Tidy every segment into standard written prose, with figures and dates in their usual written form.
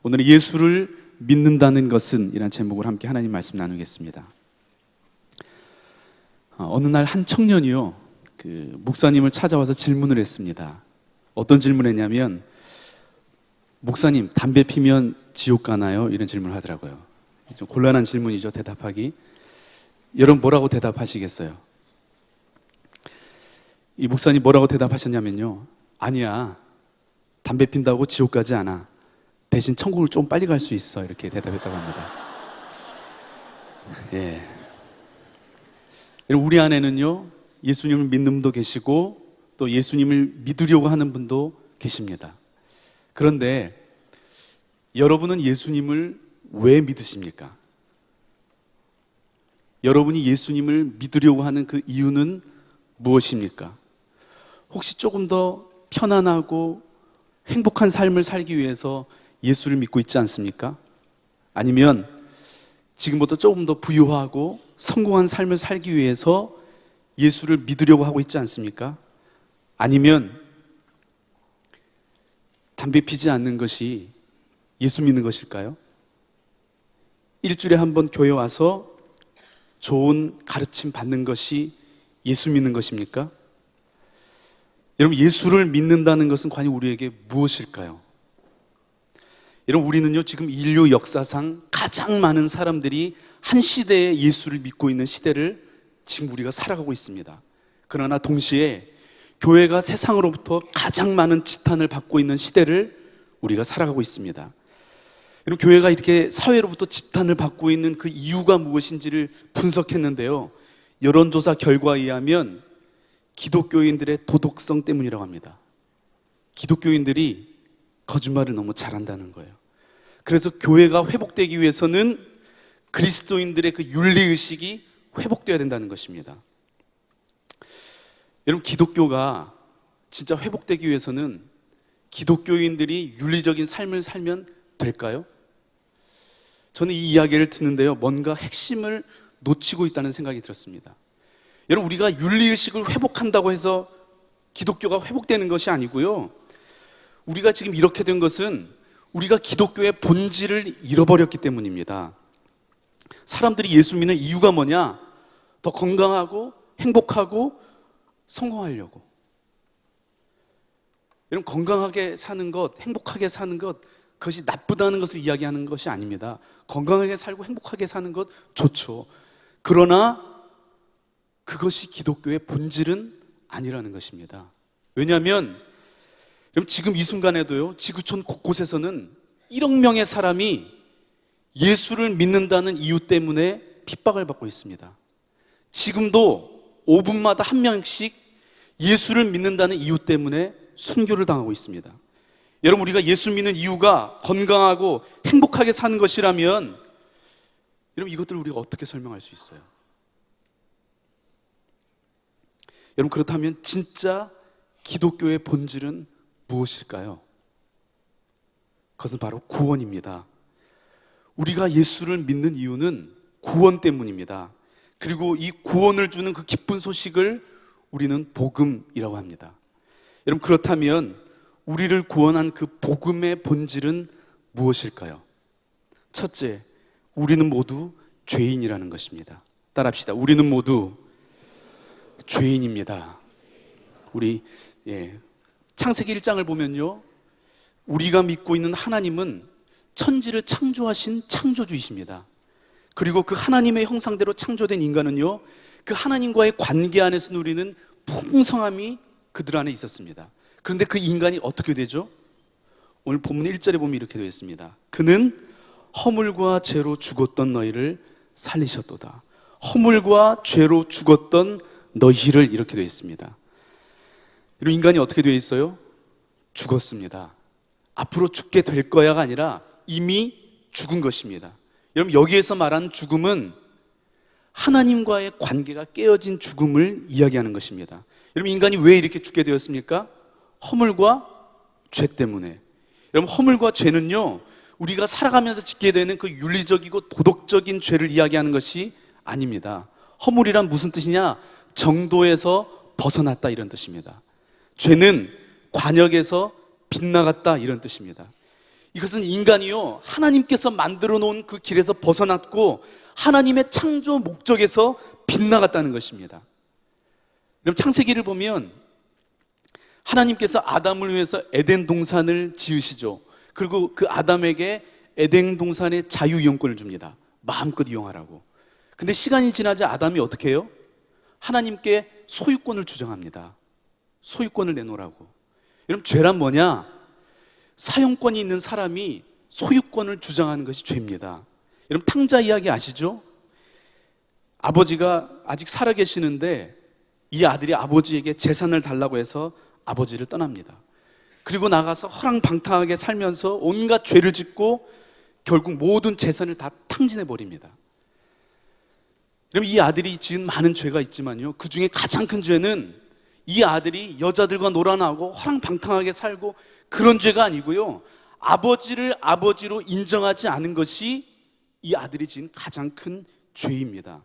오늘은 예수를 믿는다는 것은 이란 제목으로 함께 하나님 말씀 나누겠습니다. 어느 날 한 청년이요, 목사님을 찾아와서 질문을 했습니다. 어떤 질문을 했냐면, 목사님, 담배 피면 지옥 가나요? 이런 질문을 하더라고요. 좀 곤란한 질문이죠, 대답하기. 여러분 뭐라고 대답하시겠어요? 이 목사님 뭐라고 대답하셨냐면요, 아니야, 담배 핀다고 지옥 가지 않아. 대신 천국을 좀 빨리 갈 수 있어. 이렇게 대답했다고 합니다. 예. 우리 안에는요, 예수님을 믿는 분도 계시고 또 예수님을 믿으려고 하는 분도 계십니다. 그런데 여러분은 예수님을 왜 믿으십니까? 여러분이 예수님을 믿으려고 하는 그 이유는 무엇입니까? 혹시 조금 더 편안하고 행복한 삶을 살기 위해서 예수를 믿고 있지 않습니까? 아니면 지금보다 조금 더 부유하고 성공한 삶을 살기 위해서 예수를 믿으려고 하고 있지 않습니까? 아니면 담배 피지 않는 것이 예수 믿는 것일까요? 일주일에 한 번 교회 와서 좋은 가르침 받는 것이 예수 믿는 것입니까? 여러분, 예수를 믿는다는 것은 과연 우리에게 무엇일까요? 여러분, 우리는요, 지금 인류 역사상 가장 많은 사람들이 한 시대에 예수를 믿고 있는 시대를 지금 우리가 살아가고 있습니다. 그러나 동시에 교회가 세상으로부터 가장 많은 지탄을 받고 있는 시대를 우리가 살아가고 있습니다. 여러분, 교회가 이렇게 사회로부터 지탄을 받고 있는 그 이유가 무엇인지를 분석했는데요, 여론조사 결과에 의하면 기독교인들의 도덕성 때문이라고 합니다. 기독교인들이 거짓말을 너무 잘한다는 거예요. 그래서 교회가 회복되기 위해서는 그리스도인들의 그 윤리의식이 회복되어야 된다는 것입니다. 여러분, 기독교가 진짜 회복되기 위해서는 기독교인들이 윤리적인 삶을 살면 될까요? 저는 이 이야기를 듣는데요, 뭔가 핵심을 놓치고 있다는 생각이 들었습니다. 여러분, 우리가 윤리의식을 회복한다고 해서 기독교가 회복되는 것이 아니고요, 우리가 지금 이렇게 된 것은 우리가 기독교의 본질을 잃어버렸기 때문입니다. 사람들이 예수 믿는 이유가 뭐냐? 더 건강하고 행복하고 성공하려고. 여러분, 건강하게 사는 것, 행복하게 사는 것, 그것이 나쁘다는 것을 이야기하는 것이 아닙니다. 건강하게 살고 행복하게 사는 것 좋죠. 그러나 그것이 기독교의 본질은 아니라는 것입니다. 왜냐하면 여러분, 지금 이 순간에도요, 지구촌 곳곳에서는 1억 명의 사람이 예수를 믿는다는 이유 때문에 핍박을 받고 있습니다. 지금도 5분마다 한 명씩 예수를 믿는다는 이유 때문에 순교를 당하고 있습니다. 여러분, 우리가 예수 믿는 이유가 건강하고 행복하게 사는 것이라면 여러분, 이것들을 우리가 어떻게 설명할 수 있어요? 여러분, 그렇다면 진짜 기독교의 본질은 무엇일까요? 그것은 바로 구원입니다. 우리가 예수를 믿는 이유는 구원 때문입니다. 그리고 이 구원을 주는 그 기쁜 소식을 우리는 복음이라고 합니다. 여러분, 그렇다면 우리를 구원한 그 복음의 본질은 무엇일까요? 첫째, 우리는 모두 죄인이라는 것입니다. 따라합시다. 우리는 모두 죄인입니다. 우리 창세기 1장을 보면요, 우리가 믿고 있는 하나님은 천지를 창조하신 창조주이십니다. 그리고 그 하나님의 형상대로 창조된 인간은요, 그 하나님과의 관계 안에서 누리는 풍성함이 그들 안에 있었습니다. 그런데 그 인간이 어떻게 되죠? 오늘 본문 1절에 보면 이렇게 되어 있습니다. 그는 허물과 죄로 죽었던 너희를 살리셨도다. 허물과 죄로 죽었던 너희를, 이렇게 되어 있습니다. 그리고 인간이 어떻게 되어 있어요? 죽었습니다. 앞으로 죽게 될 거야가 아니라 이미 죽은 것입니다. 여러분, 여기에서 말하는 죽음은 하나님과의 관계가 깨어진 죽음을 이야기하는 것입니다. 여러분, 인간이 왜 이렇게 죽게 되었습니까? 허물과 죄 때문에. 여러분, 허물과 죄는요, 우리가 살아가면서 짓게 되는 그 윤리적이고 도덕적인 죄를 이야기하는 것이 아닙니다. 허물이란 무슨 뜻이냐? 정도에서 벗어났다, 이런 뜻입니다. 죄는 관역에서 빗나갔다, 이런 뜻입니다. 이것은 인간이요, 하나님께서 만들어 놓은 그 길에서 벗어났고 하나님의 창조 목적에서 빗나갔다는 것입니다. 그럼 창세기를 보면 하나님께서 아담을 위해서 에덴 동산을 지으시죠. 그리고 그 아담에게 에덴 동산의 자유이용권을 줍니다. 마음껏 이용하라고. 근데 시간이 지나자 아담이 어떻게 해요? 하나님께 소유권을 주장합니다. 소유권을 내놓으라고. 여러분, 죄란 뭐냐? 사용권이 있는 사람이 소유권을 주장하는 것이 죄입니다. 여러분, 탕자 이야기 아시죠? 아버지가 아직 살아계시는데 이 아들이 아버지에게 재산을 달라고 해서 아버지를 떠납니다. 그리고 나가서 허랑방탕하게 살면서 온갖 죄를 짓고 결국 모든 재산을 다 탕진해 버립니다. 그럼 이 아들이 지은 많은 죄가 있지만요, 그 중에 가장 큰 죄는 이 아들이 여자들과 놀아나고 허랑방탕하게 살고 그런 죄가 아니고요, 아버지를 아버지로 인정하지 않은 것이 이 아들이 지은 가장 큰 죄입니다.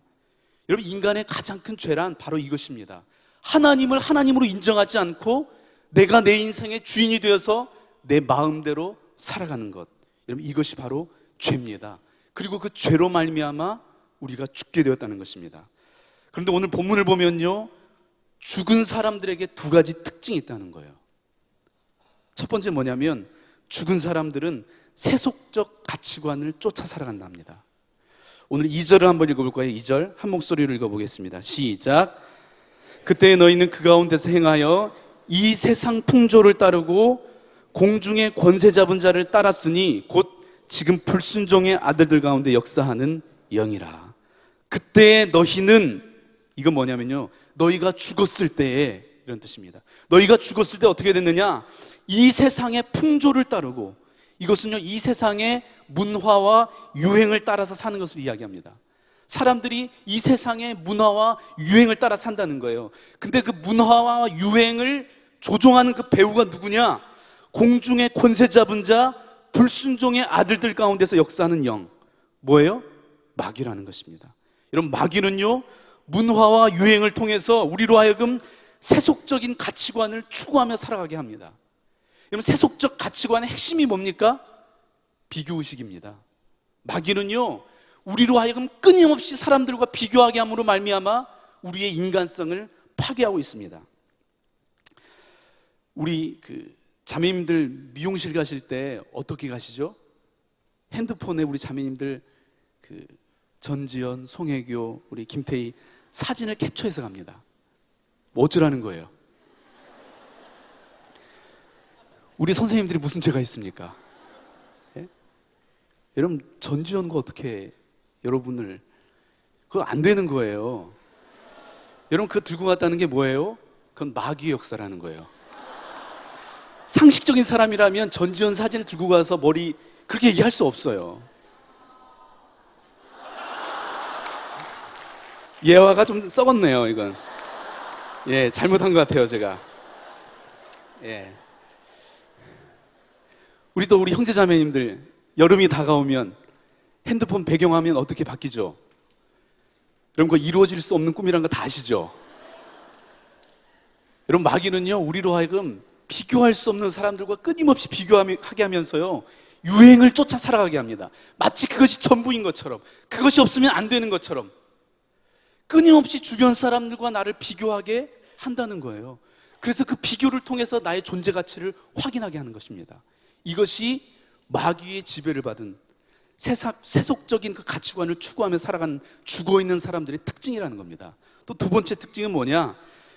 여러분, 인간의 가장 큰 죄란 바로 이것입니다. 하나님을 하나님으로 인정하지 않고 내가 내 인생의 주인이 되어서 내 마음대로 살아가는 것, 여러분, 이것이 바로 죄입니다. 그리고 그 죄로 말미암아 우리가 죽게 되었다는 것입니다. 그런데 오늘 본문을 보면요, 죽은 사람들에게 두 가지 특징이 있다는 거예요. 첫 번째 뭐냐면, 죽은 사람들은 세속적 가치관을 쫓아 살아간답니다. 오늘 2절을 한번 읽어볼 거예요. 2절 한 목소리로 읽어보겠습니다. 시작. 그때 너희는 그 가운데서 행하여 이 세상 풍조를 따르고 공중의 권세 잡은 자를 따랐으니 곧 지금 불순종의 아들들 가운데 역사하는 영이라. 그때 너희는, 이건 뭐냐면요, 너희가 죽었을 때에, 이런 뜻입니다. 너희가 죽었을 때 어떻게 됐느냐? 이 세상의 풍조를 따르고, 이것은요, 이 세상의 문화와 유행을 따라서 사는 것을 이야기합니다. 사람들이 이 세상의 문화와 유행을 따라 산다는 거예요. 근데 그 문화와 유행을 조종하는 그 배우가 누구냐? 공중의 권세 잡은 자, 불순종의 아들들 가운데서 역사하는 영. 뭐예요? 마귀라는 것입니다. 여러분, 마귀는요, 문화와 유행을 통해서 우리로 하여금 세속적인 가치관을 추구하며 살아가게 합니다. 여러분, 세속적 가치관의 핵심이 뭡니까? 비교의식입니다. 마귀는요, 우리로 하여금 끊임없이 사람들과 비교하게 함으로 말미암아 우리의 인간성을 파괴하고 있습니다. 우리 자매님들 미용실 가실 때 어떻게 가시죠? 핸드폰에 우리 자매님들 전지현, 송혜교, 우리 김태희 사진을 캡처해서 갑니다. 뭐 어쩌라는 거예요? 우리 선생님들이 무슨 죄가 있습니까? 예? 여러분, 전지현과 어떻게 여러분을, 그거 안 되는 거예요. 여러분, 그거 들고 갔다는 게 뭐예요? 그건 마귀의 역사라는 거예요. 상식적인 사람이라면 전지현 사진을 들고 가서 머리 그렇게 얘기할 수 없어요. 예화가 좀 썩었네요, 이건. 예, 잘못한 것 같아요, 제가. 예. 우리도 우리 형제자매님들 여름이 다가오면 핸드폰 배경화면 어떻게 바뀌죠? 여러분, 그거 이루어질 수 없는 꿈이란 거 다 아시죠? 여러분, 마귀는요, 우리로 하여금 비교할 수 없는 사람들과 끊임없이 비교하게 하면서요, 유행을 쫓아 살아가게 합니다. 마치 그것이 전부인 것처럼, 그것이 없으면 안 되는 것처럼 끊임없이 주변 사람들과 나를 비교하게 한다는 거예요. 그래서 그 비교를 통해서 나의 존재 가치를 확인하게 하는 것입니다. 이것이 마귀의 지배를 받은 세속적인 그 가치관을 추구하며 살아간 죽어있는 사람들의 특징이라는 겁니다. 또 두 번째 특징은 뭐냐?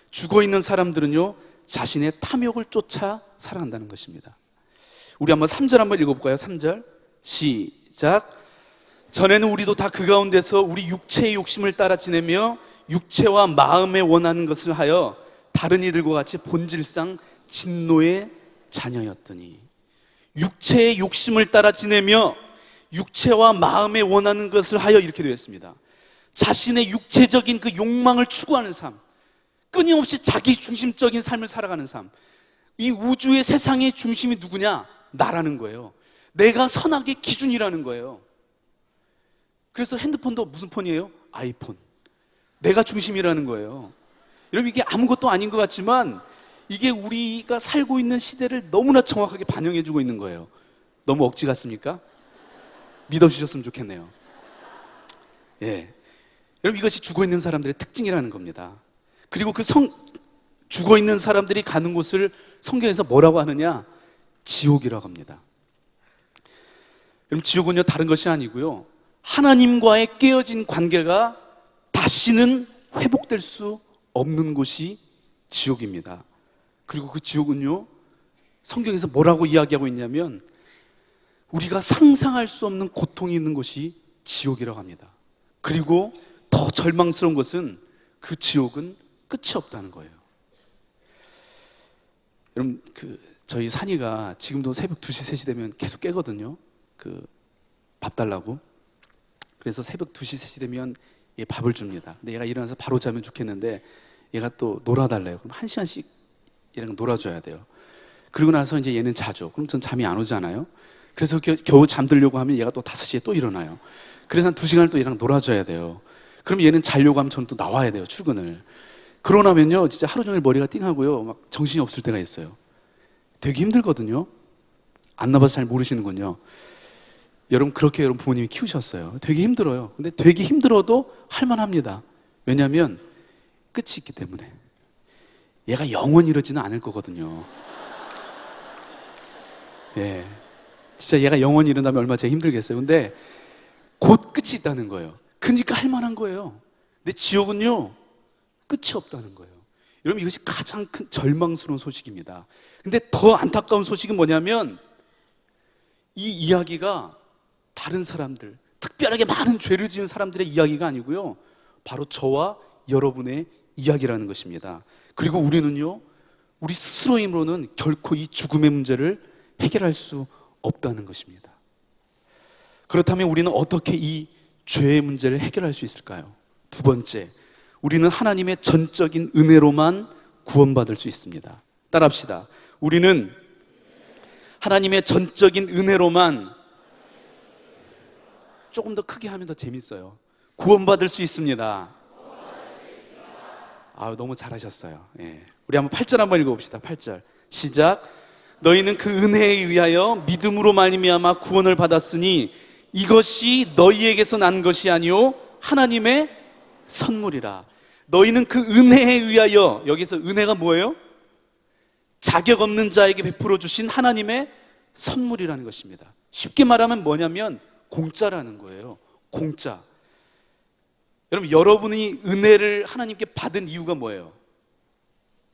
죽어있는 사람들은요, 자신의 탐욕을 쫓아 살아간다는 것입니다. 우리 한번 3절 한번 읽어볼까요? 3절 시작. 전에는 우리도 다 그 가운데서 우리 육체의 욕심을 따라 지내며 육체와 마음에 원하는 것을 하여 다른 이들과 같이 본질상 진노의 자녀였더니. 육체의 욕심을 따라 지내며 육체와 마음에 원하는 것을 하여, 이렇게 되어 있습니다. 자신의 육체적인 그 욕망을 추구하는 삶, 끊임없이 자기 중심적인 삶을 살아가는 삶. 이 우주의 세상의 중심이 누구냐? 나라는 거예요. 내가 선악의 기준이라는 거예요. 그래서 핸드폰도 무슨 폰이에요? 아이폰. 내가 중심이라는 거예요. 여러분, 이게 아무것도 아닌 것 같지만 이게 우리가 살고 있는 시대를 너무나 정확하게 반영해주고 있는 거예요. 너무 억지 같습니까? 믿어주셨으면 좋겠네요. 예. 여러분, 이것이 죽어있는 사람들의 특징이라는 겁니다. 그리고 죽어있는 사람들이 가는 곳을 성경에서 뭐라고 하느냐? 지옥이라고 합니다. 여러분, 지옥은요, 다른 것이 아니고요, 하나님과의 깨어진 관계가 다시는 회복될 수 없는 곳이 지옥입니다. 그리고 그 지옥은요, 성경에서 뭐라고 이야기하고 있냐면 우리가 상상할 수 없는 고통이 있는 곳이 지옥이라고 합니다. 그리고 더 절망스러운 것은 그 지옥은 끝이 없다는 거예요. 여러분, 저희 산이가 지금도 새벽 2시, 3시 되면 계속 깨거든요. 밥 달라고. 그래서 새벽 2시, 3시 되면 얘 밥을 줍니다. 근데 얘가 일어나서 바로 자면 좋겠는데 얘가 또 놀아달래요. 그럼 1시간씩 얘랑 놀아줘야 돼요. 그리고 나서 이제 얘는 자죠. 그럼 전 잠이 안 오잖아요. 그래서 겨우 잠들려고 하면 얘가 또 5시에 또 일어나요. 그래서 한 2시간을 또 얘랑 놀아줘야 돼요. 그럼 얘는 자려고 하면 저는 또 나와야 돼요, 출근을. 그러고 나면요, 진짜 하루 종일 머리가 띵하고요, 막 정신이 없을 때가 있어요. 되게 힘들거든요. 안 나봐서 잘 모르시는군요. 여러분, 그렇게 여러분 부모님이 키우셨어요. 되게 힘들어요. 근데 되게 힘들어도 할만합니다. 왜냐하면 끝이 있기 때문에. 얘가 영원히 이러지는 않을 거거든요. 예, 진짜 얘가 영원히 일어나면 얼마나 제가 힘들겠어요. 근데 곧 끝이 있다는 거예요. 그러니까 할만한 거예요. 근데 지옥은요, 끝이 없다는 거예요. 여러분, 이것이 가장 큰 절망스러운 소식입니다. 근데 더 안타까운 소식은 뭐냐면 이 이야기가 다른 사람들, 특별하게 많은 죄를 지은 사람들의 이야기가 아니고요, 바로 저와 여러분의 이야기라는 것입니다. 그리고 우리는요, 우리 스스로의 힘으로는 결코 이 죽음의 문제를 해결할 수 없다는 것입니다. 그렇다면 우리는 어떻게 이 죄의 문제를 해결할 수 있을까요? 두 번째, 우리는 하나님의 전적인 은혜로만 구원받을 수 있습니다. 따라합시다. 우리는 하나님의 전적인 은혜로만, 조금 더 크게 하면 더 재밌어요, 구원받을 수 있습니다. 너무 잘하셨어요. 예. 우리 한번 8절 한번 읽어봅시다. 8절 시작. 너희는 그 은혜에 의하여 믿음으로 말미암아 구원을 받았으니 이것이 너희에게서 난 것이 아니요 하나님의 선물이라. 너희는 그 은혜에 의하여, 여기서 은혜가 뭐예요? 자격 없는 자에게 베풀어 주신 하나님의 선물이라는 것입니다. 쉽게 말하면 뭐냐면 공짜라는 거예요. 공짜. 여러분, 여러분이 은혜를 하나님께 받은 이유가 뭐예요?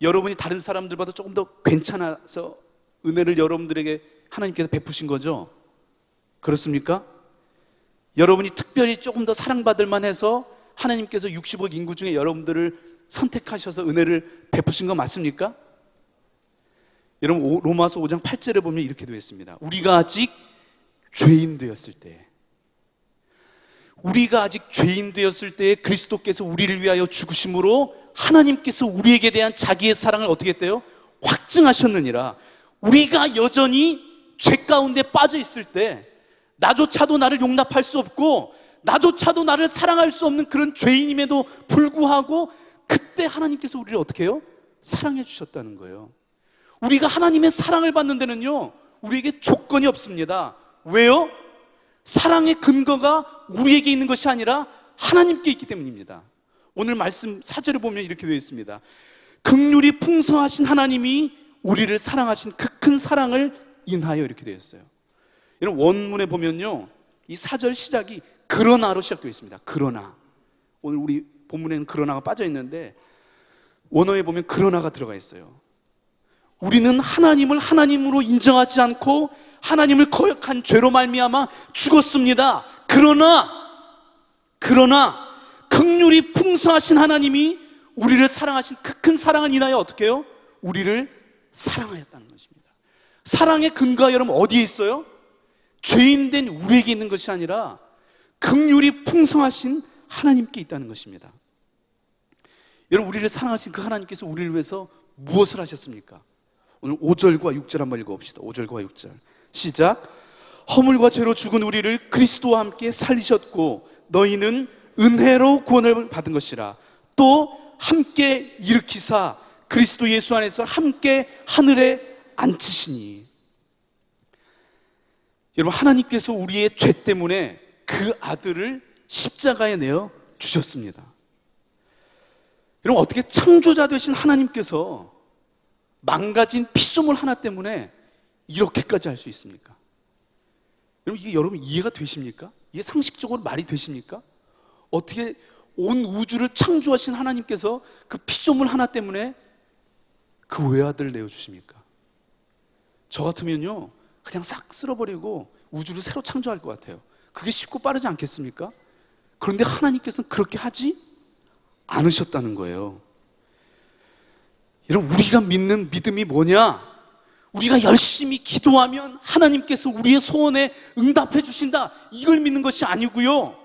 여러분이 다른 사람들보다 조금 더 괜찮아서 은혜를 여러분들에게 하나님께서 베푸신 거죠? 그렇습니까? 여러분이 특별히 조금 더 사랑받을 만해서 하나님께서 60억 인구 중에 여러분들을 선택하셔서 은혜를 베푸신 거 맞습니까? 여러분, 로마서 5장 8절에 보면 이렇게 되어 있습니다. 우리가 아직 죄인 되었을 때, 우리가 아직 죄인 되었을 때에 그리스도께서 우리를 위하여 죽으심으로 하나님께서 우리에게 대한 자기의 사랑을 어떻게 했대요? 확증하셨느니라. 우리가 여전히 죄 가운데 빠져 있을 때, 나조차도 나를 용납할 수 없고 나조차도 나를 사랑할 수 없는 그런 죄인임에도 불구하고 그때 하나님께서 우리를 어떻게 해요? 사랑해 주셨다는 거예요. 우리가 하나님의 사랑을 받는 데는요, 우리에게 조건이 없습니다. 왜요? 사랑의 근거가 우리에게 있는 것이 아니라 하나님께 있기 때문입니다. 오늘 말씀 4절에 보면 이렇게 되어 있습니다. 긍휼이 풍성하신 하나님이 우리를 사랑하신 그 큰 사랑을 인하여, 이렇게 되어 있어요. 여러분, 원문에 보면요, 이 4절 시작이 그러나로 시작되어 있습니다. 그러나. 오늘 우리 본문에는 그러나가 빠져 있는데 원어에 보면 그러나가 들어가 있어요. 우리는 하나님을 하나님으로 인정하지 않고 하나님을 거역한 죄로 말미암아 죽었습니다. 그러나 긍휼이 풍성하신 하나님이 우리를 사랑하신 그 큰 사랑을 인하여 어떻게 해요? 우리를 사랑하였다는 것입니다. 사랑의 근거가 여러분 어디에 있어요? 죄인된 우리에게 있는 것이 아니라 긍휼이 풍성하신 하나님께 있다는 것입니다. 여러분, 우리를 사랑하신 그 하나님께서 우리를 위해서 무엇을 하셨습니까? 오늘 5절과 6절 한번 읽어봅시다. 5절과 6절 시작. 허물과 죄로 죽은 우리를 그리스도와 함께 살리셨고 너희는 은혜로 구원을 받은 것이라. 또 함께 일으키사 그리스도 예수 안에서 함께 하늘에 앉히시니. 여러분, 하나님께서 우리의 죄 때문에 그 아들을 십자가에 내어 주셨습니다. 여러분, 어떻게 창조자 되신 하나님께서 망가진 피조물 하나 때문에 이렇게까지 할 수 있습니까? 여러분, 이게 여러분 이해가 되십니까? 이게 상식적으로 말이 되십니까? 어떻게 온 우주를 창조하신 하나님께서 그 피조물 하나 때문에 그 외아들을 내어주십니까? 저 같으면요, 그냥 싹 쓸어버리고 우주를 새로 창조할 것 같아요. 그게 쉽고 빠르지 않겠습니까? 그런데 하나님께서는 그렇게 하지 않으셨다는 거예요. 여러분, 우리가 믿는 믿음이 뭐냐? 우리가 열심히 기도하면 하나님께서 우리의 소원에 응답해 주신다, 이걸 믿는 것이 아니고요,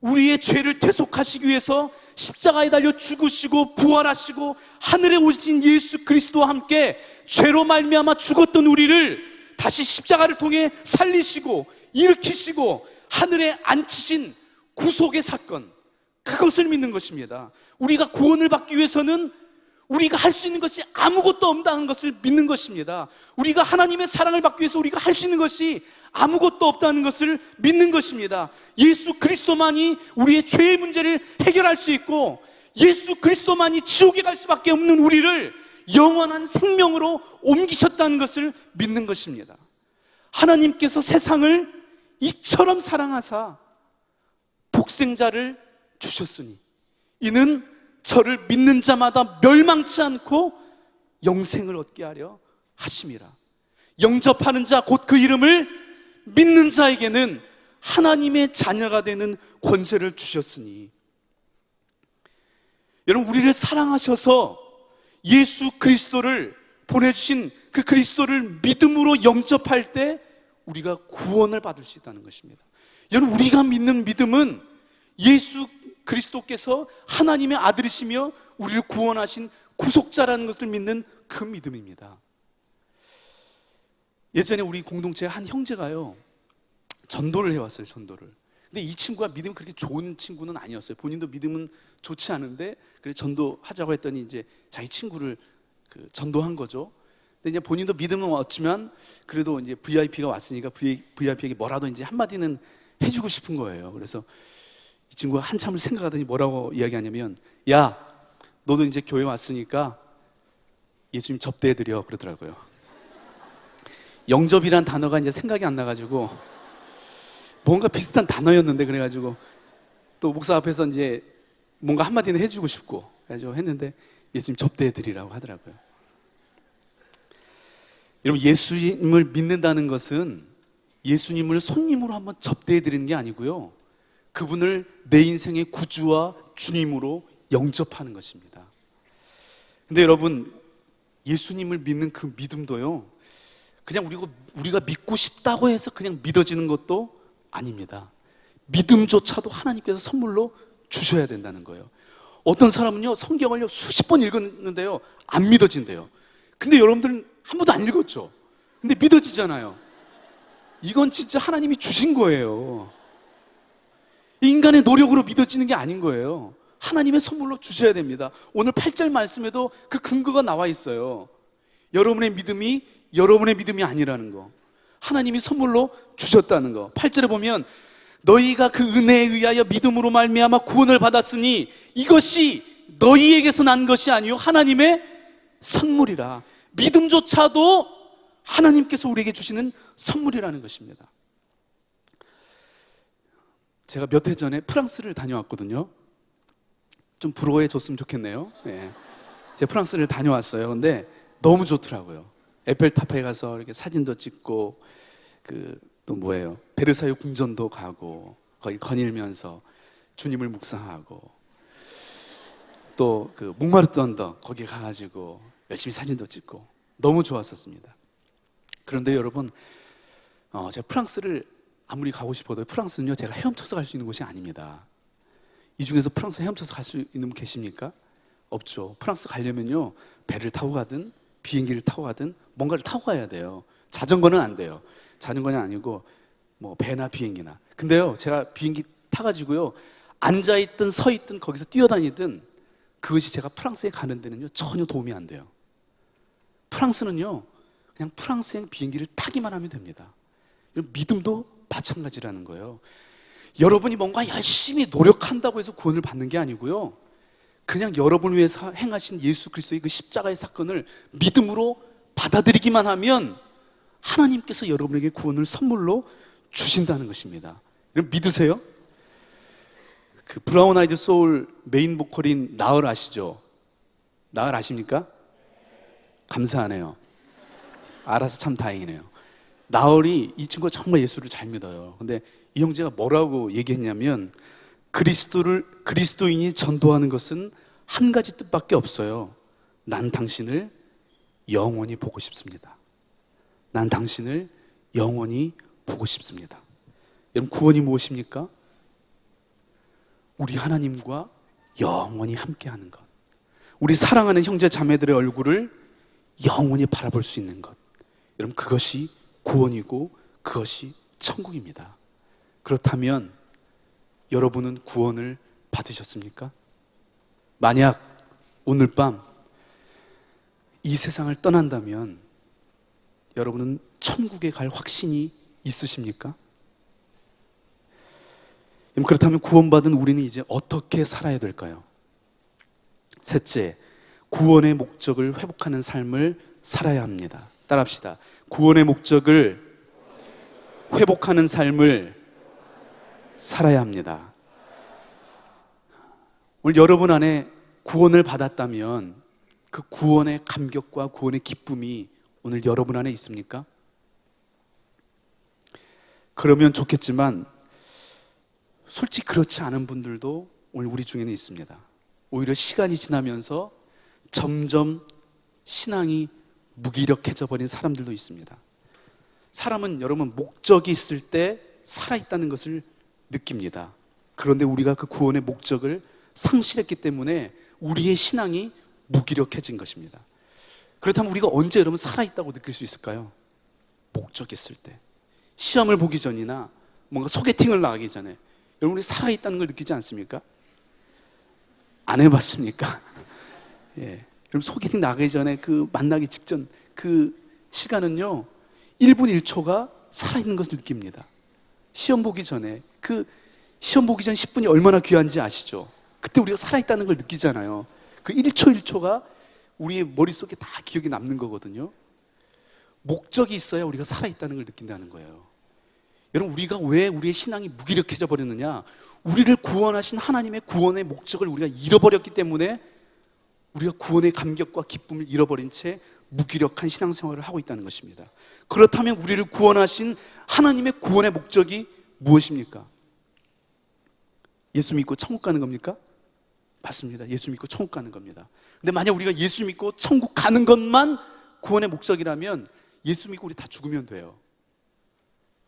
우리의 죄를 대속하시기 위해서 십자가에 달려 죽으시고 부활하시고 하늘에 오신 예수 그리스도와 함께 죄로 말미암아 죽었던 우리를 다시 십자가를 통해 살리시고 일으키시고 하늘에 앉히신 구속의 사건, 그것을 믿는 것입니다. 우리가 구원을 받기 위해서는 우리가 할 수 있는 것이 아무것도 없다는 것을 믿는 것입니다. 우리가 하나님의 사랑을 받기 위해서 우리가 할 수 있는 것이 아무것도 없다는 것을 믿는 것입니다. 예수 그리스도만이 우리의 죄의 문제를 해결할 수 있고, 예수 그리스도만이 지옥에 갈 수밖에 없는 우리를 영원한 생명으로 옮기셨다는 것을 믿는 것입니다. 하나님께서 세상을 이처럼 사랑하사 독생자를 주셨으니 이는 저를 믿는 자마다 멸망치 않고 영생을 얻게 하려 하심이라. 영접하는 자, 곧 그 이름을 믿는 자에게는 하나님의 자녀가 되는 권세를 주셨으니. 여러분, 우리를 사랑하셔서 예수 그리스도를 보내주신 그 그리스도를 믿음으로 영접할 때 우리가 구원을 받을 수 있다는 것입니다. 여러분, 우리가 믿는 믿음은 예수 그리스도께서 하나님의 아들이시며 우리를 구원하신 구속자라는 것을 믿는 그 믿음입니다. 예전에 우리 공동체에 한 형제가요, 전도를 해왔어요. 전도를. 근데 이 친구가 믿음이 그렇게 좋은 친구는 아니었어요. 본인도 믿음은 좋지 않은데 그래 전도하자고 했더니 이제 자기 친구를 전도한 거죠. 근데 이제 본인도 믿음은 왔지만 그래도 이제 VIP가 왔으니까 VIP에게 뭐라도 이제 한마디는 해주고 싶은 거예요. 그래서 이 친구가 한참을 생각하더니 뭐라고 이야기하냐면, 야, 너도 이제 교회 왔으니까 예수님 접대해드려, 그러더라고요. 영접이란 단어가 이제 생각이 안 나가지고 뭔가 비슷한 단어였는데, 그래가지고 또 목사 앞에서 이제 뭔가 한마디는 해주고 싶고 그래가지고 했는데 예수님 접대해드리라고 하더라고요. 여러분, 예수님을 믿는다는 것은 예수님을 손님으로 한번 접대해드리는 게 아니고요, 그분을 내 인생의 구주와 주님으로 영접하는 것입니다. 근데 여러분, 예수님을 믿는 그 믿음도요, 그냥 우리가 믿고 싶다고 해서 그냥 믿어지는 것도 아닙니다. 믿음조차도 하나님께서 선물로 주셔야 된다는 거예요. 어떤 사람은요, 성경을요 수십 번 읽었는데요 안 믿어진대요. 근데 여러분들은 한 번도 안 읽었죠? 근데 믿어지잖아요. 이건 진짜 하나님이 주신 거예요. 인간의 노력으로 믿어지는 게 아닌 거예요. 하나님의 선물로 주셔야 됩니다. 오늘 8절 말씀에도 그 근거가 나와 있어요. 여러분의 믿음이 아니라는 거, 하나님이 선물로 주셨다는 거. 8절에 보면 너희가 그 은혜에 의하여 믿음으로 말미암아 구원을 받았으니 이것이 너희에게서 난 것이 아니요 하나님의 선물이라. 믿음조차도 하나님께서 우리에게 주시는 선물이라는 것입니다. 제가 몇 해 전에 프랑스를 다녀왔거든요. 좀 부러워해 줬으면 좋겠네요. 네. 제가 프랑스를 다녀왔어요. 근데 너무 좋더라고요. 에펠탑에 가서 이렇게 사진도 찍고, 또 뭐예요? 베르사유 궁전도 가고, 거기 거닐면서 주님을 묵상하고, 또 몽마르트 언덕 거기 가가지고 열심히 사진도 찍고 너무 좋았었습니다. 그런데 여러분, 제가 프랑스를 아무리 가고 싶어도 프랑스는요, 제가 헤엄쳐서 갈 수 있는 곳이 아닙니다. 이 중에서 프랑스 헤엄쳐서 갈 수 있는 분 계십니까? 없죠. 프랑스 가려면요, 배를 타고 가든 비행기를 타고 가든 뭔가를 타고 가야 돼요. 자전거는 안 돼요. 자전거는 아니고 뭐 배나 비행기나. 근데요, 제가 비행기 타가지고요, 앉아있든 서있든 거기서 뛰어다니든 그것이 제가 프랑스에 가는 데는요 전혀 도움이 안 돼요. 프랑스는요, 그냥 프랑스행 비행기를 타기만 하면 됩니다. 이런 믿음도 마찬가지라는 거예요. 여러분이 뭔가 열심히 노력한다고 해서 구원을 받는 게 아니고요, 그냥 여러분을 위해서 행하신 예수 그리스도의 그 십자가의 사건을 믿음으로 받아들이기만 하면 하나님께서 여러분에게 구원을 선물로 주신다는 것입니다. 여러분 믿으세요? 그 브라운 아이드 소울 메인 보컬인 나을 아시죠? 나을 아십니까? 감사하네요. 알아서 참 다행이네요. 나을이, 이 친구가 정말 예수를 잘 믿어요. 근데 이 형제가 뭐라고 얘기했냐면, 그리스도인이 전도하는 것은 한 가지 뜻밖에 없어요. 난 당신을 영원히 보고 싶습니다. 난 당신을 영원히 보고 싶습니다. 여러분, 구원이 무엇입니까? 우리 하나님과 영원히 함께하는 것, 우리 사랑하는 형제 자매들의 얼굴을 영원히 바라볼 수 있는 것, 여러분 그것이 구원이고 그것이 천국입니다. 그렇다면 여러분은 구원을 받으셨습니까? 만약 오늘 밤 이 세상을 떠난다면 여러분은 천국에 갈 확신이 있으십니까? 그렇다면 구원받은 우리는 이제 어떻게 살아야 될까요? 셋째, 구원의 목적을 회복하는 삶을 살아야 합니다. 따라합시다. 구원의 목적을 회복하는 삶을 살아야 합니다. 오늘 여러분 안에 구원을 받았다면 그 구원의 감격과 구원의 기쁨이 오늘 여러분 안에 있습니까? 그러면 좋겠지만 솔직히 그렇지 않은 분들도 오늘 우리 중에는 있습니다. 오히려 시간이 지나면서 점점 신앙이 무기력해져 버린 사람들도 있습니다. 사람은 여러분 목적이 있을 때 살아있다는 것을 느낍니다. 그런데 우리가 그 구원의 목적을 상실했기 때문에 우리의 신앙이 무기력해진 것입니다. 그렇다면 우리가 언제 여러분 살아있다고 느낄 수 있을까요? 목적이 있을 때, 시험을 보기 전이나 뭔가 소개팅을 나가기 전에 여러분 우리 살아있다는 걸 느끼지 않습니까? 안 해봤습니까? 예. 여러분 소개팅 나가기 전에 그 만나기 직전 그 시간은요 1분 1초가 살아있는 것을 느낍니다. 시험 보기 전에 그 시험 보기 전 10분이 얼마나 귀한지 아시죠? 그때 우리가 살아있다는 걸 느끼잖아요. 그 1초 1초가 우리의 머릿속에 다 기억이 남는 거거든요. 목적이 있어야 우리가 살아있다는 걸 느낀다는 거예요. 여러분 우리가 왜 우리의 신앙이 무기력해져 버렸느냐? 우리를 구원하신 하나님의 구원의 목적을 우리가 잃어버렸기 때문에 우리가 구원의 감격과 기쁨을 잃어버린 채 무기력한 신앙생활을 하고 있다는 것입니다. 그렇다면 우리를 구원하신 하나님의 구원의 목적이 무엇입니까? 예수 믿고 천국 가는 겁니까? 맞습니다. 예수 믿고 천국 가는 겁니다. 근데 만약 우리가 예수 믿고 천국 가는 것만 구원의 목적이라면 예수 믿고 우리 다 죽으면 돼요.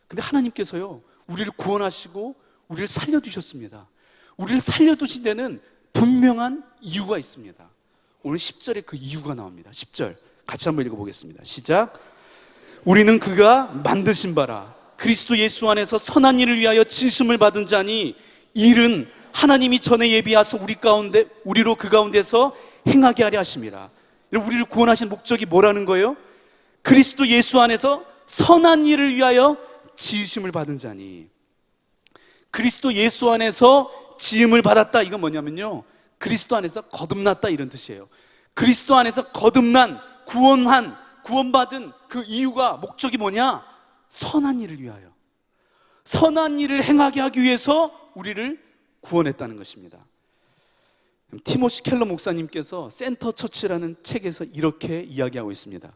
근데 하나님께서요 우리를 구원하시고 우리를 살려두셨습니다. 우리를 살려두신 데는 분명한 이유가 있습니다. 오늘 10절에 그 이유가 나옵니다. 10절 같이 한번 읽어보겠습니다. 시작. 우리는 그가 만드신 바라 그리스도 예수 안에서 선한 일을 위하여 지으심을 받은 자니 이 일은 하나님이 전에 예비하사 우리로 그 가운데서 행하게 하려 하심이라. 우리를 구원하신 목적이 뭐라는 거예요? 그리스도 예수 안에서 선한 일을 위하여 지으심을 받은 자니. 그리스도 예수 안에서 지음을 받았다, 이건 뭐냐면요 그리스도 안에서 거듭났다 이런 뜻이에요. 그리스도 안에서 거듭난, 구원받은 그 이유가, 목적이 뭐냐? 선한 일을 위하여, 선한 일을 행하게 하기 위해서 우리를 구원했다는 것입니다. 티모시 켈러 목사님께서 센터 처치라는 책에서 이렇게 이야기하고 있습니다.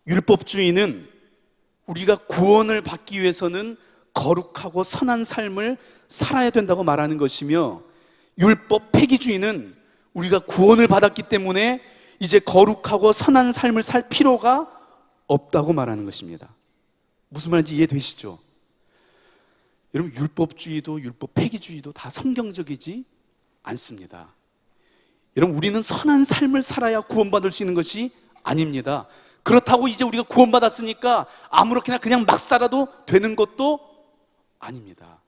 율법주의는 우리가 구원을 받기 위해서는 거룩하고 선한 삶을 살아야 된다고 말하는 것이며, 율법 폐기주의는 우리가 구원을 받았기 때문에 이제 거룩하고 선한 삶을 살 필요가 없다고 말하는 것입니다. 무슨 말인지 이해되시죠? 여러분 율법주의도 율법 폐기주의도 다 성경적이지 않습니다. 여러분 우리는 선한 삶을 살아야 구원받을 수 있는 것이 아닙니다. 그렇다고 이제 우리가 구원받았으니까 아무렇게나 그냥 막 살아도 되는 것도 아닙니다.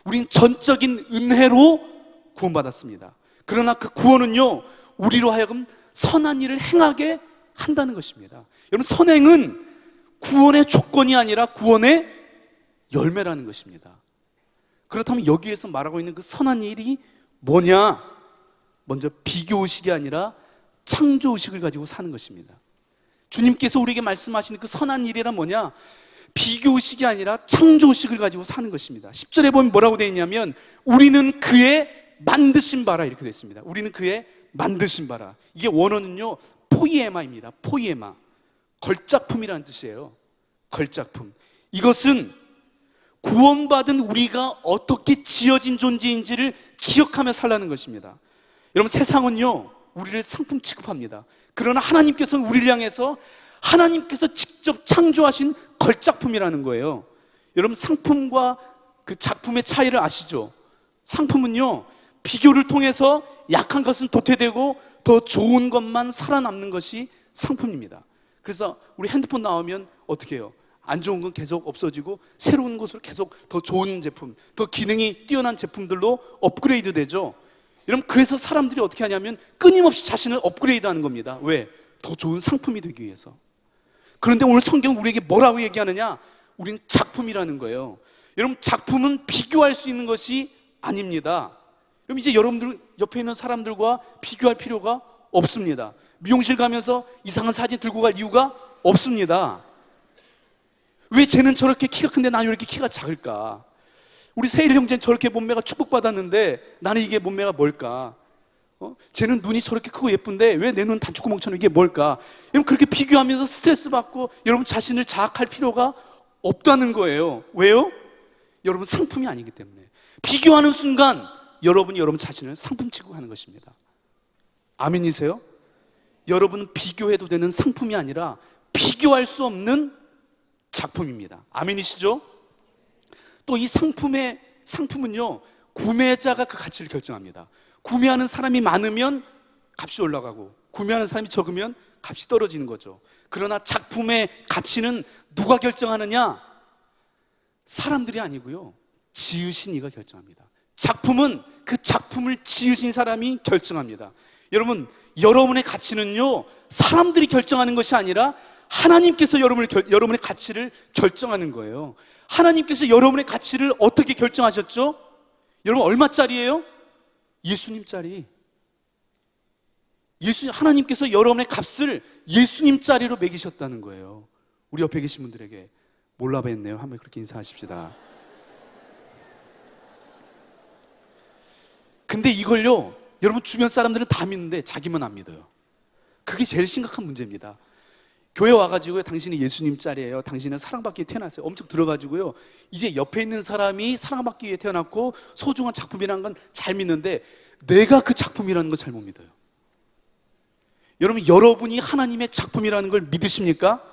우린 전적인 은혜로 구원받았습니다. 그러나 그 구원은요 우리로 하여금 선한 일을 행하게 한다는 것입니다. 여러분 선행은 구원의 조건이 아니라 구원의 열매라는 것입니다. 그렇다면 여기에서 말하고 있는 그 선한 일이 뭐냐? 먼저 비교의식이 아니라 창조의식을 가지고 사는 것입니다. 주님께서 우리에게 말씀하시는 그 선한 일이란 뭐냐? 비교의식이 아니라 창조의식을 가지고 사는 것입니다. 10절에 보면 뭐라고 되어 있냐면 우리는 그의 만드신 바라 이렇게 되어 있습니다. 우리는 그의 만드신 바라. 이게 원어는요 포이에마입니다. 포이에마, 걸작품이라는 뜻이에요. 걸작품. 이것은 구원받은 우리가 어떻게 지어진 존재인지를 기억하며 살라는 것입니다. 여러분, 세상은요 우리를 상품 취급합니다. 그러나 하나님께서는 우리를 향해서 하나님께서 직접 창조하신 걸작품이라는 거예요. 여러분, 상품과 그 작품의 차이를 아시죠? 상품은요 비교를 통해서 약한 것은 도태되고 더 좋은 것만 살아남는 것이 상품입니다. 그래서 우리 핸드폰 나오면 어떻게 해요? 안 좋은 건 계속 없어지고 새로운 것으로 계속 더 좋은 제품, 더 기능이 뛰어난 제품들로 업그레이드 되죠. 여러분, 그래서 사람들이 어떻게 하냐면 끊임없이 자신을 업그레이드 하는 겁니다. 왜? 더 좋은 상품이 되기 위해서. 그런데 오늘 성경은 우리에게 뭐라고 얘기하느냐? 우린 작품이라는 거예요. 여러분, 작품은 비교할 수 있는 것이 아닙니다. 그럼 이제 여러분들 옆에 있는 사람들과 비교할 필요가 없습니다. 미용실 가면서 이상한 사진 들고 갈 이유가 없습니다. 왜 쟤는 저렇게 키가 큰데 나는 왜 이렇게 키가 작을까? 우리 세일 형제는 저렇게 몸매가 축복받았는데 나는 이게 몸매가 뭘까? 쟤는 눈이 저렇게 크고 예쁜데 왜 내 눈은 단추구멍처럼 이게 뭘까? 여러분, 그렇게 비교하면서 스트레스 받고 여러분 자신을 자학할 필요가 없다는 거예요. 왜요? 여러분, 상품이 아니기 때문에. 비교하는 순간 여러분이 여러분 자신을 상품 취급하는 것입니다. 아멘이세요? 여러분은 비교해도 되는 상품이 아니라 비교할 수 없는 작품입니다. 아멘이시죠? 또 이 상품은요 구매자가 그 가치를 결정합니다. 구매하는 사람이 많으면 값이 올라가고 구매하는 사람이 적으면 값이 떨어지는 거죠. 그러나 작품의 가치는 누가 결정하느냐? 사람들이 아니고요 지으신 이가 결정합니다. 작품은 그 작품을 지으신 사람이 결정합니다. 여러분, 여러분의 가치는요 사람들이 결정하는 것이 아니라 하나님께서 여러분의 가치를 결정하는 거예요. 하나님께서 여러분의 가치를 어떻게 결정하셨죠? 여러분, 얼마짜리예요? 예수님짜리. 하나님께서 여러분의 값을 예수님짜리로 매기셨다는 거예요. 우리 옆에 계신 분들에게 몰라 뵀네요. 한번 그렇게 인사하십시다. 근데 이걸요 여러분 주변 사람들은 다 믿는데 자기만 안 믿어요. 그게 제일 심각한 문제입니다. 교회 와가지고요 당신이 예수님 짤이에요, 당신은 사랑받기 위해 태어났어요 엄청 들어가지고요 이제 옆에 있는 사람이 사랑받기 위해 태어났고 소중한 작품이라는 건 잘 믿는데 내가 그 작품이라는 걸 잘 못 믿어요. 여러분, 여러분이 하나님의 작품이라는 걸 믿으십니까?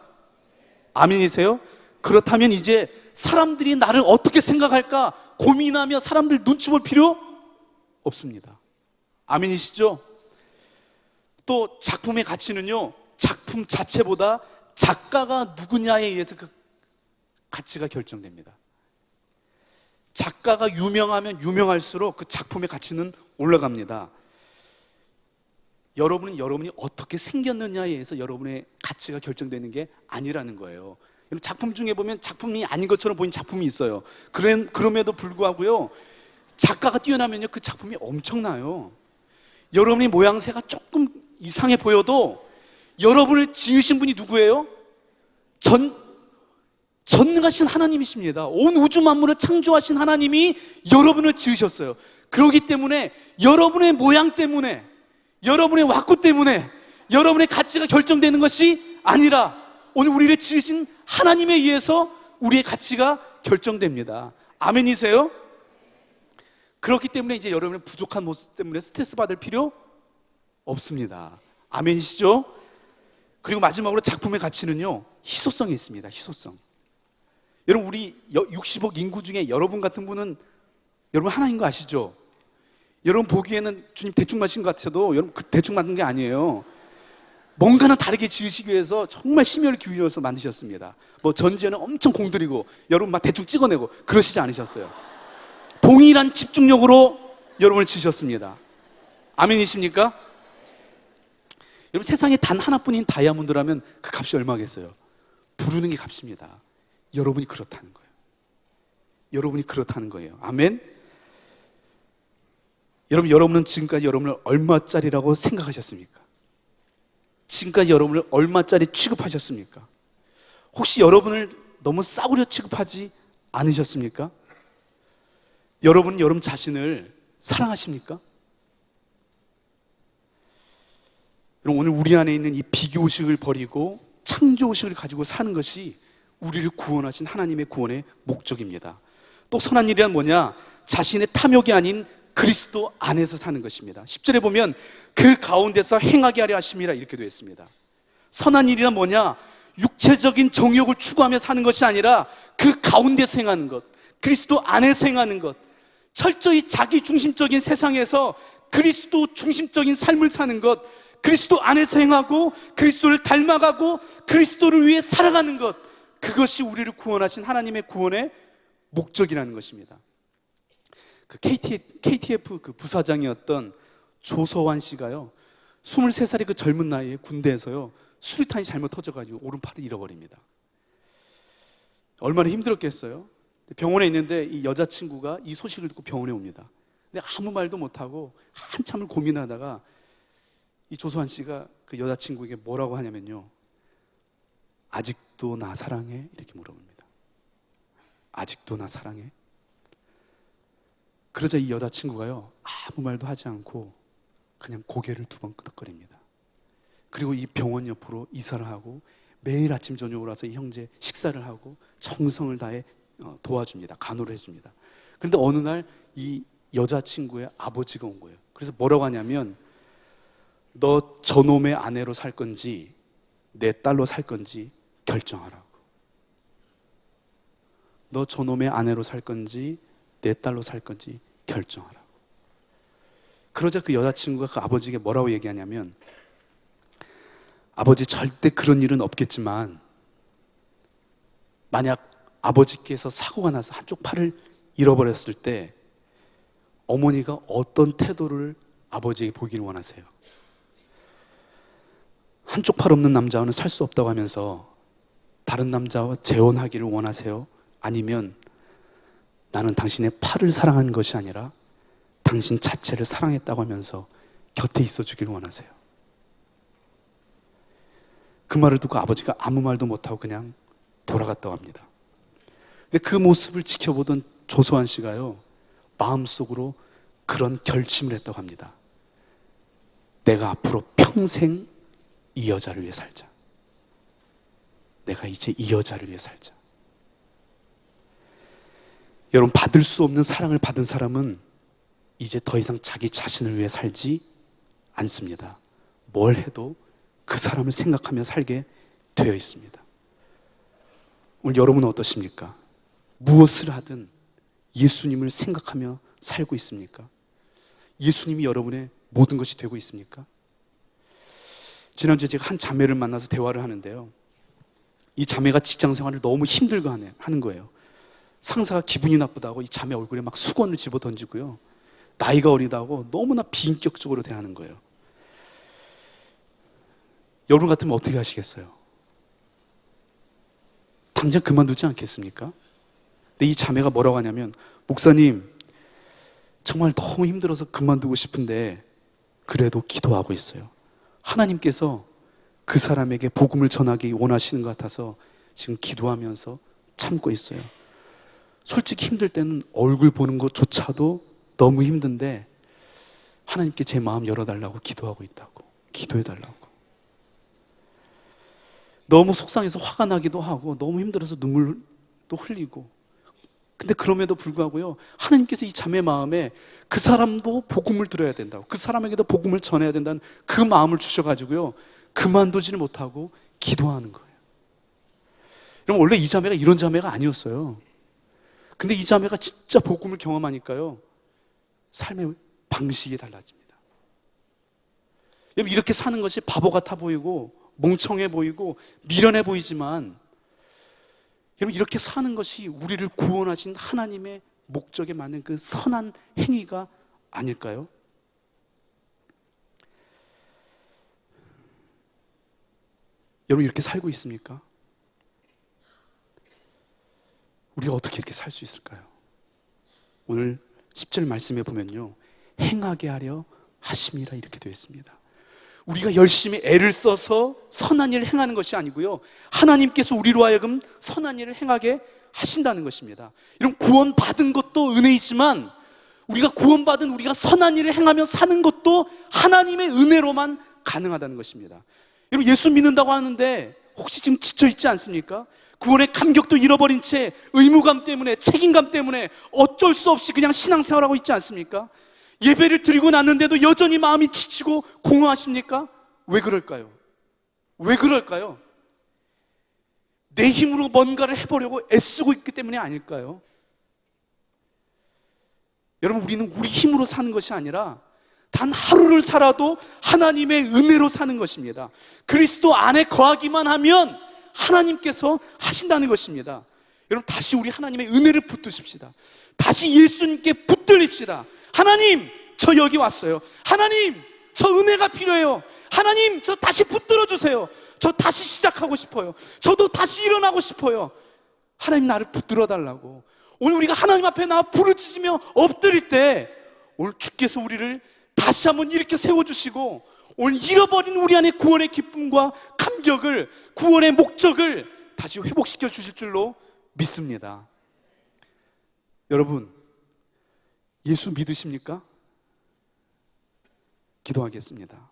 아멘이세요? 그렇다면 이제 사람들이 나를 어떻게 생각할까 고민하며 사람들 눈치 볼 필요 없습니다. 아멘이시죠? 또 작품의 가치는요 작품 자체보다 작가가 누구냐에 의해서 그 가치가 결정됩니다. 작가가 유명하면 유명할수록 그 작품의 가치는 올라갑니다. 여러분이 어떻게 생겼느냐에 의해서 여러분의 가치가 결정되는 게 아니라는 거예요. 작품 중에 보면 작품이 아닌 것처럼 보이는 작품이 있어요. 그럼에도 불구하고요 작가가 뛰어나면요 그 작품이 엄청나요. 여러분의 모양새가 조금 이상해 보여도 여러분을 지으신 분이 누구예요? 전능하신 하나님이십니다. 온 우주 만물을 창조하신 하나님이 여러분을 지으셨어요. 그렇기 때문에 여러분의 모양 때문에, 여러분의 왁구 때문에 여러분의 가치가 결정되는 것이 아니라 오늘 우리를 지으신 하나님에 의해서 우리의 가치가 결정됩니다. 아멘이세요? 그렇기 때문에 이제 여러분의 부족한 모습 때문에 스트레스 받을 필요 없습니다. 아멘이시죠? 그리고 마지막으로 작품의 가치는요 희소성이 있습니다. 희소성. 여러분, 우리 60억 인구 중에 여러분 같은 분은 여러분 하나인 거 아시죠? 여러분 보기에는 주님 대충 만신 것 같아도 여러분 그 대충 만든 게 아니에요. 뭔가는 다르게 지으시기 위해서 정말 심혈을 기울여서 만드셨습니다. 뭐 전지에는 엄청 공들이고 여러분 막 대충 찍어내고 그러시지 않으셨어요. 동일한 집중력으로 여러분을 지으셨습니다. 아멘이십니까? 여러분, 세상에 단 하나뿐인 다이아몬드라면 그 값이 얼마겠어요? 부르는 게 값입니다. 여러분이 그렇다는 거예요. 여러분이 그렇다는 거예요. 아멘? 여러분은 지금까지 여러분을 얼마짜리라고 생각하셨습니까? 지금까지 여러분을 얼마짜리 취급하셨습니까? 혹시 여러분을 너무 싸구려 취급하지 않으셨습니까? 여러분은 여러분 자신을 사랑하십니까? 여러분, 오늘 우리 안에 있는 이 비교의식을 버리고 창조의식을 가지고 사는 것이 우리를 구원하신 하나님의 구원의 목적입니다. 또 선한 일이란 뭐냐? 자신의 탐욕이 아닌 그리스도 안에서 사는 것입니다. 10절에 보면 그 가운데서 행하게 하려 하심이라 이렇게 되어 있습니다. 선한 일이란 뭐냐? 육체적인 정욕을 추구하며 사는 것이 아니라 그 가운데서 행하는 것, 그리스도 안에서 행하는 것, 철저히 자기 중심적인 세상에서 그리스도 중심적인 삶을 사는 것, 그리스도 안에서 행하고 그리스도를 닮아가고 그리스도를 위해 살아가는 것, 그것이 우리를 구원하신 하나님의 구원의 목적이라는 것입니다. 그 KTF 그 부사장이었던 조서환 씨가요, 23살의 그 젊은 나이에 군대에서요, 수류탄이 잘못 터져가지고 오른팔을 잃어버립니다. 얼마나 힘들었겠어요? 병원에 있는데 이 여자친구가 이 소식을 듣고 병원에 옵니다. 근데 아무 말도 못하고 한참을 고민하다가 이 조서환 씨가 그 여자친구에게 뭐라고 하냐면요, 아직도 나 사랑해? 이렇게 물어봅니다. 아직도 나 사랑해? 그러자 이 여자친구가요, 아무 말도 하지 않고 그냥 고개를 2번 끄덕거립니다. 그리고 이 병원 옆으로 이사를 하고 매일 아침 저녁으로 와서 이 형제 식사를 하고 정성을 다해 도와줍니다. 간호를 해줍니다. 그런데 어느 날 이 여자친구의 아버지가 온 거예요. 그래서 뭐라고 하냐면, 너 저놈의 아내로 살 건지 내 딸로 살 건지 결정하라고. 너 저놈의 아내로 살 건지 내 딸로 살 건지 결정하라고. 그러자 그 여자친구가 그 아버지에게 뭐라고 얘기하냐면, 아버지, 절대 그런 일은 없겠지만 만약 아버지께서 사고가 나서 한쪽 팔을 잃어버렸을 때 어머니가 어떤 태도를 아버지에게 보기를 원하세요? 한쪽 팔 없는 남자와는 살 수 없다고 하면서 다른 남자와 재혼하기를 원하세요? 아니면 나는 당신의 팔을 사랑한 것이 아니라 당신 자체를 사랑했다고 하면서 곁에 있어 주길 원하세요? 그 말을 듣고 아버지가 아무 말도 못하고 그냥 돌아갔다고 합니다. 근데 그 모습을 지켜보던 조소환 씨가요, 마음속으로 그런 결심을 했다고 합니다. 내가 앞으로 평생 이 여자를 위해 살자. 내가 이제 이 여자를 위해 살자. 여러분, 받을 수 없는 사랑을 받은 사람은 이제 더 이상 자기 자신을 위해 살지 않습니다. 뭘 해도 그 사람을 생각하며 살게 되어 있습니다. 오늘 여러분은 어떠십니까? 무엇을 하든 예수님을 생각하며 살고 있습니까? 예수님이 여러분의 모든 것이 되고 있습니까? 지난주에 제가 한 자매를 만나서 대화를 하는데요, 이 자매가 직장 생활을 너무 힘들게 하는 거예요. 상사가 기분이 나쁘다고 이 자매 얼굴에 막 수건을 집어 던지고요, 나이가 어리다고 너무나 비인격적으로 대하는 거예요. 여러분 같으면 어떻게 하시겠어요? 당장 그만두지 않겠습니까? 근데 이 자매가 뭐라고 하냐면, 목사님, 정말 너무 힘들어서 그만두고 싶은데 그래도 기도하고 있어요. 하나님께서 그 사람에게 복음을 전하기 원하시는 것 같아서 지금 기도하면서 참고 있어요. 솔직히 힘들 때는 얼굴 보는 것조차도 너무 힘든데 하나님께 제 마음 열어달라고 기도하고 있다고. 기도해달라고. 너무 속상해서 화가 나기도 하고 너무 힘들어서 눈물도 흘리고, 근데 그럼에도 불구하고요, 하나님께서 이 자매 마음에 그 사람도 복음을 들어야 된다고, 그 사람에게도 복음을 전해야 된다는 그 마음을 주셔가지고요, 그만두지를 못하고 기도하는 거예요. 여러분, 원래 이 자매가 이런 자매가 아니었어요. 근데 이 자매가 진짜 복음을 경험하니까요, 삶의 방식이 달라집니다. 여러분, 이렇게 사는 것이 바보 같아 보이고 멍청해 보이고 미련해 보이지만, 여러분, 이렇게 사는 것이 우리를 구원하신 하나님의 목적에 맞는 그 선한 행위가 아닐까요? 여러분, 이렇게 살고 있습니까? 우리가 어떻게 이렇게 살 수 있을까요? 오늘 10절 말씀에 보면요, 행하게 하려 하심이라 이렇게 되어 있습니다. 우리가 열심히 애를 써서 선한 일을 행하는 것이 아니고요, 하나님께서 우리로 하여금 선한 일을 행하게 하신다는 것입니다. 이런 구원받은 것도 은혜이지만 우리가 구원받은 우리가 선한 일을 행하며 사는 것도 하나님의 은혜로만 가능하다는 것입니다. 여러분, 예수 믿는다고 하는데 혹시 지금 지쳐있지 않습니까? 구원의 감격도 잃어버린 채 의무감 때문에, 책임감 때문에 어쩔 수 없이 그냥 신앙생활하고 있지 않습니까? 예배를 드리고 났는데도 여전히 마음이 지치고 공허하십니까? 왜 그럴까요? 왜 그럴까요? 내 힘으로 뭔가를 해보려고 애쓰고 있기 때문이 아닐까요? 여러분, 우리는 우리 힘으로 사는 것이 아니라 단 하루를 살아도 하나님의 은혜로 사는 것입니다. 그리스도 안에 거하기만 하면 하나님께서 하신다는 것입니다. 여러분, 다시 우리 하나님의 은혜를 붙드십시다. 다시 예수님께 붙들립시다. 하나님, 저 여기 왔어요. 하나님, 저 은혜가 필요해요. 하나님, 저 다시 붙들어 주세요. 저 다시 시작하고 싶어요. 저도 다시 일어나고 싶어요. 하나님, 나를 붙들어 달라고. 오늘 우리가 하나님 앞에 나와 부르짖으며 엎드릴 때 오늘 주께서 우리를 다시 한번 일으켜 세워주시고 오늘 잃어버린 우리 안에 구원의 기쁨과 감격을, 구원의 목적을 다시 회복시켜 주실 줄로 믿습니다. 여러분, 예수 믿으십니까? 기도하겠습니다.